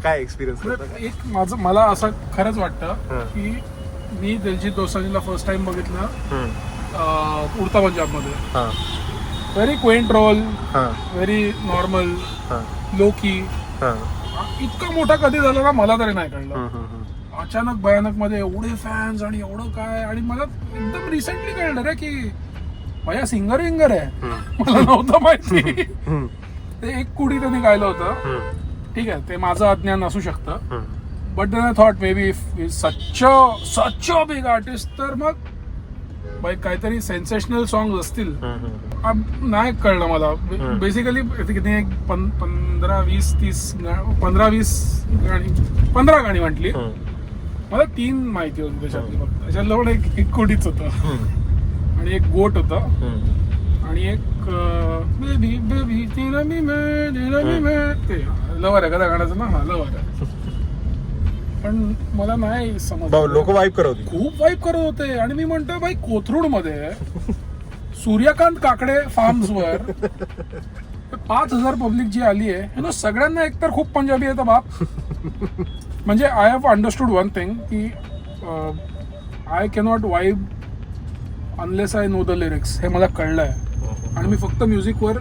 काय एक्सपिरियन्स? एक मला असं खरंच वाटतं की मी दिलजीत दोसांझला फर्स्ट टाइम बघितलं उडता पंजाबमध्ये. Very quaint role, very normal, low key. इतका मोठा कधी झाला ना मला तरी नाही कळलं. अचानक भयानक मध्ये एवढे फॅन्स आणि एवढं काय. आणि मला एकदम रिसेंटली कळलं रे की माझ्या सिंगर विंगर आहे, मला नव्हतं माहिती. ते एक कुडी त्यांनी गायलं होतं, ठीक आहे, ते माझं अज्ञान असू शकतं. But then I thought maybe if such a big artist तर मग बाई काहीतरी सेन्सेशनल सॉंग असतील. नाही कळलं मला. बेसिकली किती एक 15 गाणी म्हटली. मला 3 माहिती होती त्याच्यातली फक्त. त्याच्यातलं एक कोडीच होतं आणि एक गोट होतं आणि एक बेबी बेबी ते लवर आहे का त्या गाण्याचं ना. हा लवर आहे. पण मला नाही समज. लोक वाईब करत होते, खूप वाईब करत होते. आणि मी म्हणतोय बाई कोथरूड मध्ये सूर्यकांत काकडे फार्म्स वर 5,000 पब्लिक जी आली आहे, सगळ्यांना एकतर खूप पंजाबी येतं बाप. म्हणजे I have understood one thing की I cannot vibe unless I know the lyrics. हे मला कळलं आहे. आणि मी फक्त म्युझिकवर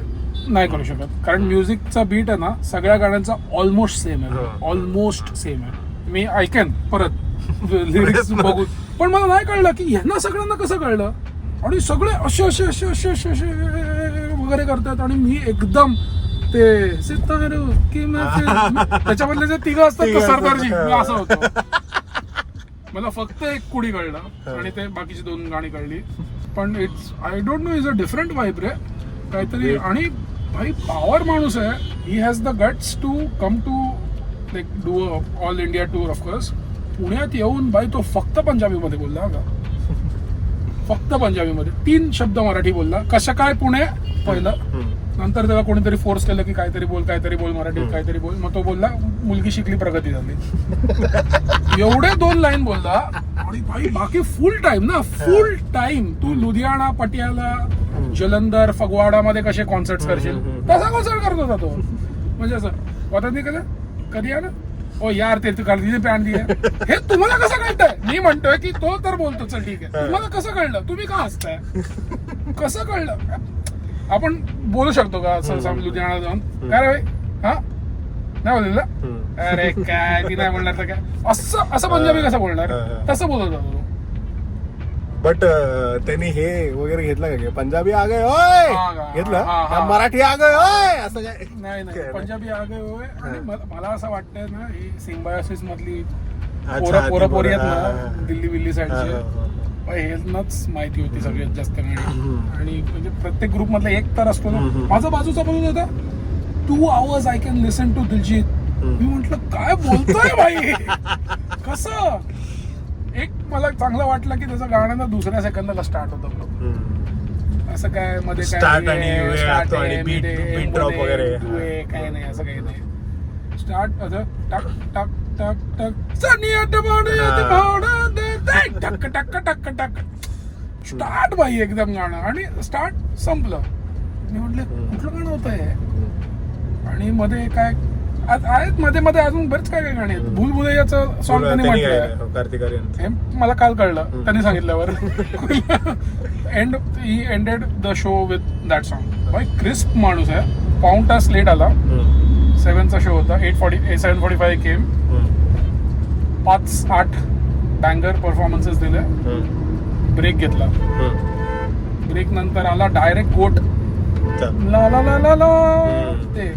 नाही करू शकत, कारण म्युझिकचा बीट आहे ना सगळ्या गाण्यांचा ऑलमोस्ट सेम आहे. ऑलमोस्ट सेम आहे. मी ऐकेन परत लिरिक्स बघून, पण मला नाही कळलं की ह्यांना सगळ्यांना कसं कळलं. आणि सगळे असे असे असे असे असे असे वगैरे करतात. आणि मी एकदम ते सितारो की त्याच्यामधले जे तिघं असतात सरदारजी असं होतं. मला फक्त एक कुडी कळलं आणि ते बाकीची 2 गाणी कळली. पण it's I don't know, is a different vibe रे काहीतरी. आणि भाई पॉवर माणूस आहे. He has the guts to come to like do all India tour. Of course पुण्यात येऊन बाई तो फक्त पंजाबीमध्ये बोलला का. फक्त पंजाबीमध्ये 3 शब्द मराठी बोलला. कसं काय पुणे पहिलं. नंतर त्याला कोणीतरी फोर्स केलं की काहीतरी बोल मराठीत काहीतरी बोल. मग तो बोलला मुलगी शिकली प्रगती झाली. एवढे 2 लाईन बोलला. आणि भाई बाकी फुल टाइम ना, फुल टाइम तू लुधियाना, पटियाला, जलंधर, फगवाडा मध्ये कसे कॉन्सर्ट करशील तसा कॉन्सर्ट करत होता तो. म्हणजे असं पता नाही कसं कधी आहे ना. ओ यार ते तू काल पॅन दिली हे तुम्हाला कसं कळतंय. मी म्हणतोय की तो तर बोलतो चल ठीक आहे, तुम्हाला कसं कळलं, तुम्ही का हसताय, कसं कळलं. आपण बोलू शकतो का असं लुधियाना जाऊन काय रे हा नाही बोललेलं. अरे काय ती नाही बोलणार तर काय असं पंजाबी कसं बोलणार. तसं बोलत होतो. बट त्यांनी हे वगैरे घेतलं का पंजाबी आ गए ओय घेतलं, मराठी आ गए ओय असं काय नाही पंजाबी आ गए होय. आणि मला असं वाटतंय ना ही सिम्बायोसिस मधली पोरं आहेत ना दिल्ली बिल्ली साईडचे, हेच माहिती होती सगळ्यात जास्त गाणी. आणि म्हणजे प्रत्येक ग्रुप मधला एक तर असतो ना. माझा बाजूचा बोलत होता 2 hours I can listen to Diljit. मी म्हंटल काय बोलतोय भाई कसं. एक मला चांगलं वाटलं की त्याचं गाणं 2ऱ्या सेकंदाला स्टार्ट होतं. असं काय मध्ये काय काय नाही असं काही नाही. स्टार्ट टक टक टक टक टक टक टक टक स्टार्ट भाई एकदम गाणं. आणि स्टार्ट संपलं. मी म्हटलं कुठलं गाणं होतं हे. आणि मध्ये काय आहेत मध्ये मध्ये अजून बरेच काय काय गाणी आहेत. भूलभुलैयाचं सॉन्ग त्यांनी म्हटलं हे मला काल कळलं त्यांनी सांगितल्यावर. He ended the show with that song. भाई क्रिस्प माणूस आहे. पाऊण तास लेट आला. 7चा शो होता. 7:45 केम. 5-8 बँगर परफॉर्मन्सेस दिले. ब्रेक घेतला. ब्रेक नंतर आला डायरेक्ट गोट ला ला ला ला ला ते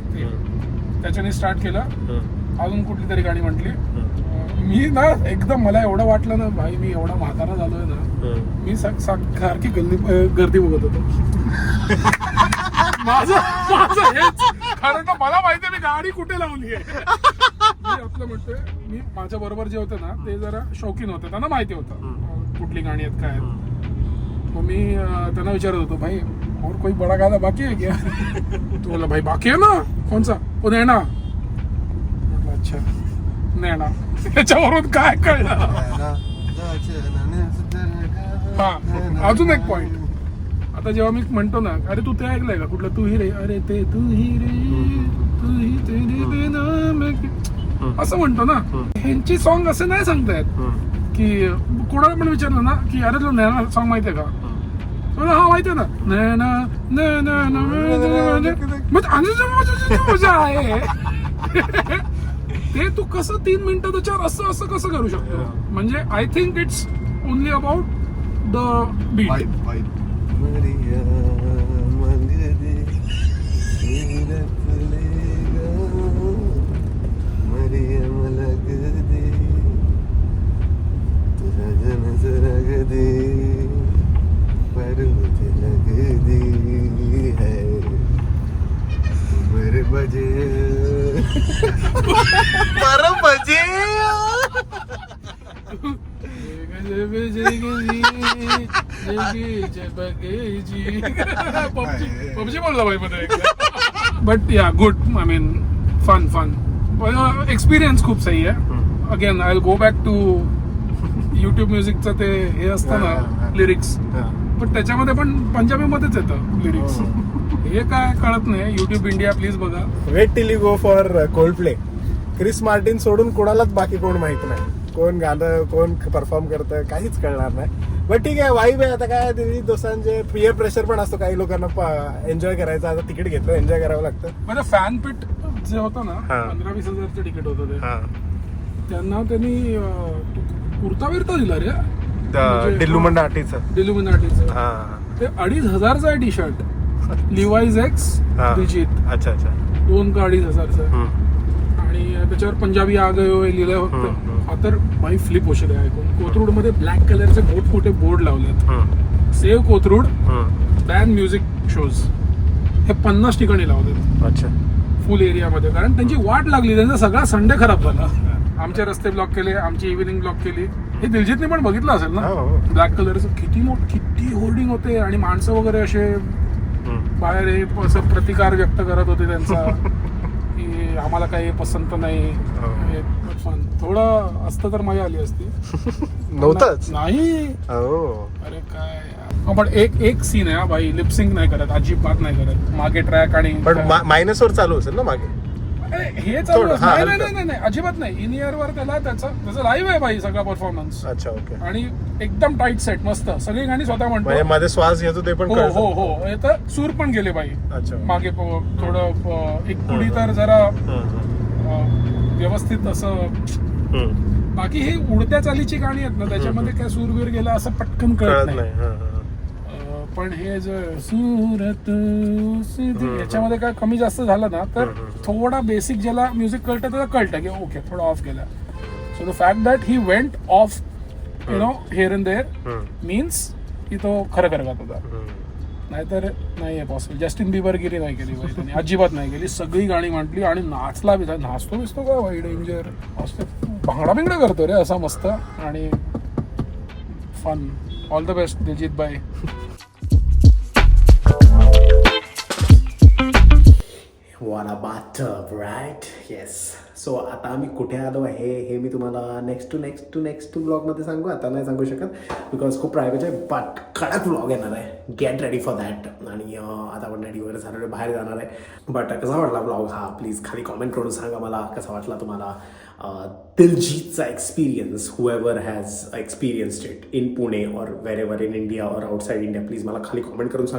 त्याच्याने स्टार्ट केलं. अजून कुठली तरी गाणी म्हटली. मी ना एकदम मला एवढं वाटलं ना भाई मी एवढा म्हातारा झालोय ना. मी सारखी गर्दी बघत होतो. माझं हेच कारण का मला माहिती आहे मी गाडी कुठे लावली आहे. मी आपलं म्हणतोय मी माझ्या बरोबर जे होते ना ते जरा शौकीन होते. त्यांना माहिती होतं कुठली गाणी आहेत काय आहेत. मग मी त्यांना विचारत होतो भाई और कोई बड़ा गाना बाकी है क्या. तो बोला भाई बाकी है ना. कौन सा. वो नैना. म्हटलं अच्छा नैना. त्याच्यावरून काय कळलं. हा अजून एक पॉइंट. आता जेव्हा मी म्हणतो ना अरे तू ते ऐकलंय का कुठलं तू ही रे. अरे ते तू ही रे तू ही तेरी बिना मैं असं म्हणतो ना. ह्यांची सॉन्ग असं नाही सांगतायत की कोणाला पण विचारलं ना की अरे तुला नैना सॉन्ग माहितीये का, हा माहितीये ना, नैना नैना मजा आहे. ते तू कसं 3 मिनिटं त्याच्यावर असं असं कसं करू शकतो. म्हणजे I think it's only about the beat. PUBG बोलला भाई मध्ये. But yeah good, I mean fun experience खूप सही आहे. Again I will go back to YouTube म्युझिकचं ते हे असतं ना लिरिक्स, पण त्याच्यामध्ये पण पंजाबी मध्येच येतं लिरिक्स. हे काय कळत नाही. युट्यूब इंडिया प्लीज बघा. Wait till you go for Coldplay. Chris Martin सोडून कोणालाच बाकी कोण माहित नाही. कोण गाणं कोण परफॉर्म करतं काहीच कळणार नाही. बट ठीक आहे, वाईब आहे. आता काय दिल्ली दोस्तांचे पियर प्रेशर पण असतो. काही लोकांना एन्जॉय करायचं. आता तिकीट घेतलं, एन्जॉय करावं लागतं. माझं फॅन पिट जे होतं ना 15-20 हजारचं तिकीट होतं ते, त्यांना त्यांनी कुर्ता बिरता दिला रे. डिल्लुमिनाटीचं ते 2,500चं आहे टी शर्ट. लिवाईज एक्स दिजित. अच्छा 2 का 2,500चं. आणि त्याच्यावर पंजाबी आ गयो हे लिहिलंय फक्त. तर बाई फ्लिप होशील ऐकून. कोथरूड मध्ये ब्लॅक कलरचे मोठमोठे बोर्ड लावलेत. Save Kothrud, ban music shows. हे 50 ठिकाणी लावलेत. अच्छा, फुल एरियामध्ये. कारण त्यांची वाट लागली. त्यांचा सगळा संडे खराब झाला. आमचे रस्ते ब्लॉक केले, आमची इव्हिनिंग ब्लॉक केली. हे दिलजितने पण बघितलं असेल ना. ब्लॅक कलरचं किती होर्डिंग होते. आणि माणसं वगैरे असे बाहेर असं प्रतिकार व्यक्त करत होते त्यांचा की आम्हाला काही पसंत नाही. थोडं असतं तर मजा आली असती. नव्हतंच नाही. अरे काय. पण एक सीन आहे भाई, लिपसिंग नाही करत, अजिबात नाही करत. मागे ट्रॅक आणि मायनस वर चालू असेल ना मागे. हे चालू नाही अजिबात नाही. इन इयर वर त्याचं लाईव्ह आहे भाई सगळा परफॉर्मन्स. अच्छा, ओके. आणि एकदम टाईट सेट, मस्त. सगळी गाणी स्वतः म्हणतो. मध्ये श्वास घेतो ते पण. हो हे तर सूर पण गेले भाई. अच्छा. मागे थोडं एक पुढी तर जरा व्यवस्थित असं. बाकी हे उडत्या चालीची गाणी आहेत ना, त्याच्यामध्ये काय सूरवीर गेला असं पटकन कळत नाही. पण हे जर सुरत याच्यामध्ये काय कमी जास्त झालं ना तर थोडा बेसिक ज्याला म्युझिक कळतं त्याला कळतं की ओके थोडा ऑफ गेला. So the fact that he went off here and there means की तो खरं करत होता. नाहीतर नाही आहे पॉसिबल. जस्टिन बिबरगिरी नाही केली पाहिजे त्यांनी, अजिबात नाही केली. सगळी गाणी म्हटली आणि नाचला बी. नाचतो बिचतो का वाई डेंजर असतो, भांगडा बिंगडा करतो रे असा मस्त. आणि fun. All the best Diljit bye. What a bathtub, right? Yes. So आता आम्ही कुठे आलो आहे हे मी तुम्हाला नेक्स्ट ब्लॉगमध्ये सांगू. आता नाही सांगू शकत बिकॉज खूप प्रायव्हेट आहे. बट कडक ब्लॉग येणार आहे. Get ready for that. आणि आता आपण रेडी वगैरे झालेलं बाहेर जाणार आहे. बट कसा वाटला ब्लॉग हा प्लीज खाली कॉमेंट करून सांगा मला कसा वाटला तुम्हाला. दिलजीतचा experience, whoever has experienced it in Pune or wherever in India or outside India, please मला खाली कॉमेंट करून सांगा.